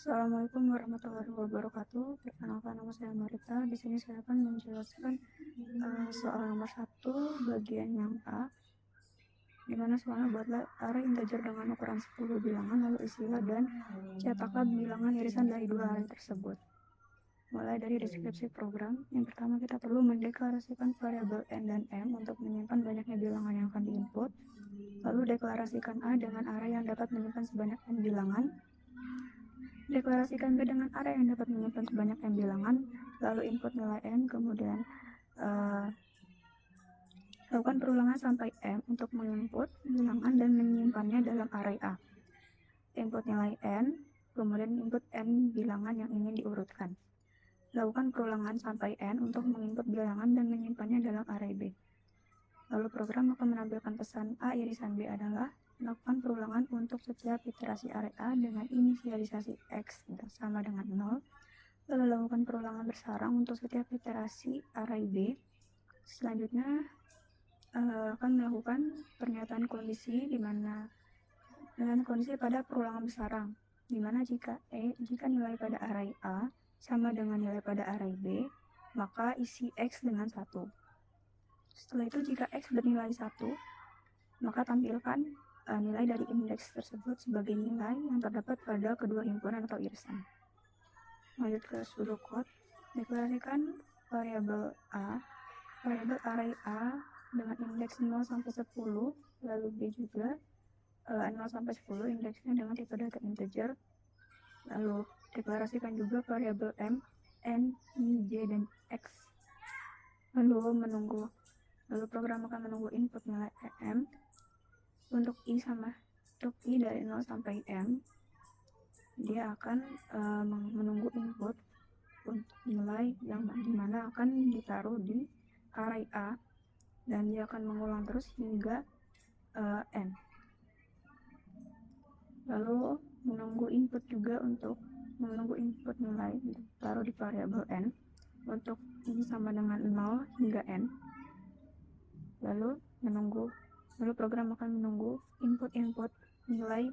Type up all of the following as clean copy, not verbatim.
Assalamualaikum warahmatullahi wabarakatuh. Perkenalkan, nama saya Marita. Di sini saya akan menjelaskan soal nomor 1 bagian yang A, di mana soalnya buatlah array integer dengan ukuran 10 bilangan, lalu isilah dan cetaklah bilangan irisan dari dua array tersebut. Mulai dari deskripsi program, yang pertama kita perlu mendeklarasikan variabel n dan m untuk menyimpan banyaknya bilangan yang akan diinput. Lalu deklarasikan A dengan array yang dapat menyimpan sebanyak n bilangan. Deklarasikan B dengan array yang dapat menyimpan sebanyak n bilangan, lalu input nilai n, kemudian lakukan perulangan sampai m untuk menginput bilangan dan menyimpannya dalam array A. Input nilai n, kemudian input n bilangan yang ingin diurutkan. Lakukan perulangan sampai n untuk menginput bilangan dan menyimpannya dalam array B. Lalu program akan menampilkan pesan A irisan B adalah lakukan perulangan untuk setiap iterasi array A dengan inisialisasi X sama dengan 0. Lalu lakukan perulangan bersarang untuk setiap iterasi array B. Selanjutnya akan melakukan pernyataan kondisi di mana dengan kondisi pada perulangan bersarang, di mana jika nilai pada array A sama dengan nilai pada array B, maka isi X dengan 1. Setelah itu jika X bernilai 1, maka tampilkan nilai dari indeks tersebut sebagai nilai yang terdapat pada kedua himpunan atau irisan. Lanjut ke pseudocode, deklarasikan variabel array A dengan indeks 0 sampai 10, lalu B juga 0 sampai 10, indeksnya dengan tipe data integer. Lalu deklarasikan juga variabel M, N, I, J, dan X. Lalu program akan menunggu input nilai M untuk I dari 0 sampai M. Dia akan menunggu input untuk nilai yang dimana akan ditaruh di array A, dan dia akan mengulang terus hingga N. Lalu menunggu input nilai ditaruh di variabel N untuk I sama dengan 0 hingga N. Lalu program akan menunggu input nilai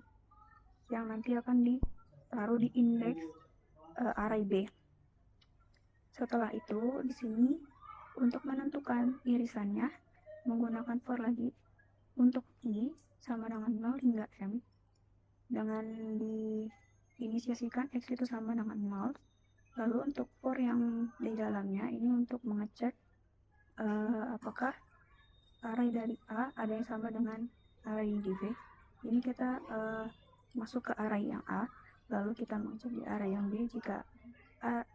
yang nanti akan ditaruh di indeks array B. Setelah itu di sini untuk menentukan irisannya menggunakan for lagi untuk I sama dengan 0 hingga M, dengan diinisiasikan X itu sama dengan 0. Lalu untuk for yang di dalamnya ini untuk mengecek apakah array dari A ada yang sama dengan array di B. Ini kita masuk ke array yang A, lalu kita mengecek di array yang B jika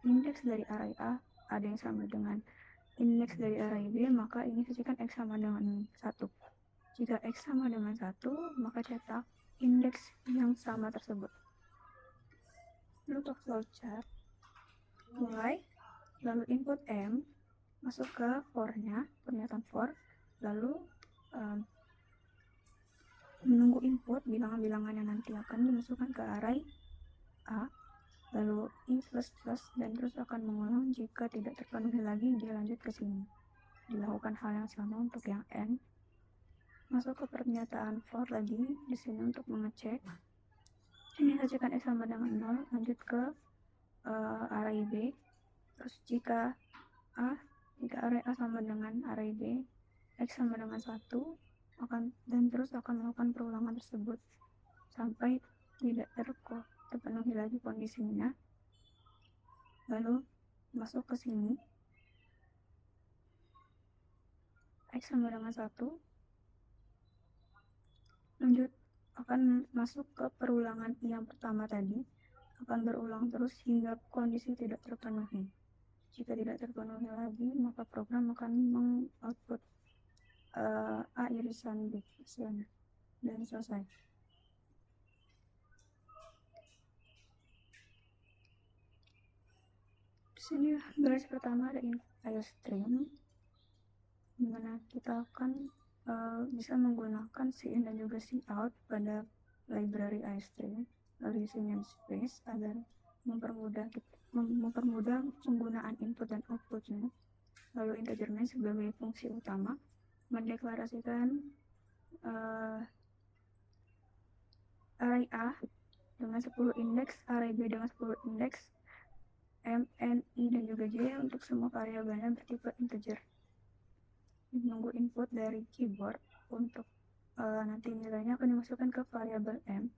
indeks dari array A ada yang sama dengan indeks dari array B, maka ini inisiasikan X sama dengan 1. Jika X sama dengan 1, maka cetak indeks yang sama tersebut. Untuk flowchart, mulai, lalu input M, masuk ke for-nya, pernyataan for, lalu menunggu input bilangan-bilangan yang nanti akan dimasukkan ke array A, lalu I++, dan terus akan mengulang. Jika tidak terpenuhi lagi, dia lanjut ke sini. Dilakukan hal yang sama untuk yang N. Masuk ke pernyataan for lagi di sini untuk mengecek. Ini sajikan X sama dengan 0, lanjut ke array B. Terus jika array A sama dengan array B, X sama dengan 1, dan terus akan melakukan perulangan tersebut sampai tidak terpenuhi lagi kondisinya. Lalu masuk ke sini, X sama dengan 1, lanjut akan masuk ke perulangan yang pertama tadi, akan berulang terus hingga kondisi tidak terpenuhi. Jika tidak terpenuhi lagi, maka program akan mengoutput A irisan B dan selesai. Di sini baris pertama ada IOStream, dimana kita akan bisa menggunakan cin dan juga cout pada library IOStream, lalu using namespace agar mempermudah penggunaan input dan outputnya. Lalu integer main sebagai fungsi utama, mendeklarasikan array A dengan 10 indeks, array B dengan 10 indeks, M, N, I, dan juga J untuk semua variabelnya bertipe integer. Menunggu input dari keyboard untuk nanti nilainya akan dimasukkan ke variabel M.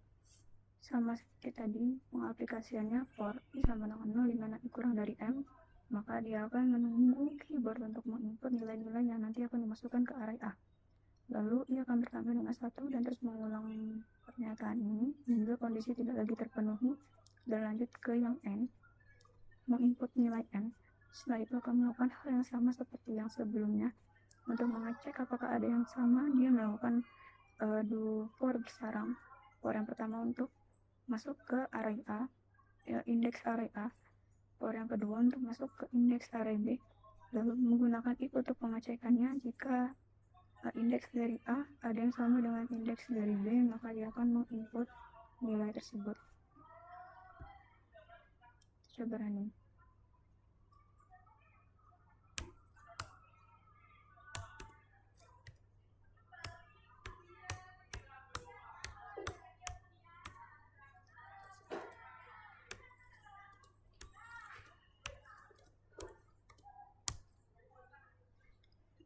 Sama seperti tadi, pengaplikasiannya for I sama dengan 0 dimana I kurang dari M, maka dia akan menunggu keyboard untuk menginput nilai-nilai yang nanti akan dimasukkan ke array A. Lalu ia akan bertambah dengan 1 dan terus mengulang pernyataan ini hingga kondisi tidak lagi terpenuhi dan lanjut ke yang N, menginput nilai N. Setelah itu akan melakukan hal yang sama seperti yang sebelumnya. Untuk mengecek apakah ada yang sama, dia melakukan do for bersarang. For yang pertama untuk masuk ke array A, indeks array A. For yang kedua untuk masuk ke indeks array B. Lalu menggunakan if untuk pengecekannya. Jika indeks dari A ada yang sama dengan indeks dari B, maka dia akan menginput nilai tersebut. Coba running.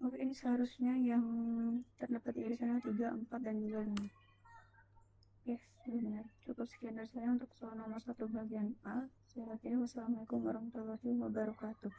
Oke, ini seharusnya yang terdapat di irisannya 3, 4, dan juga 5. Yes, sudah benar. Cukup sekian dari saya untuk soal nomor 1 bagian A. Saya akhiri. Wassalamualaikum warahmatullahi wabarakatuh.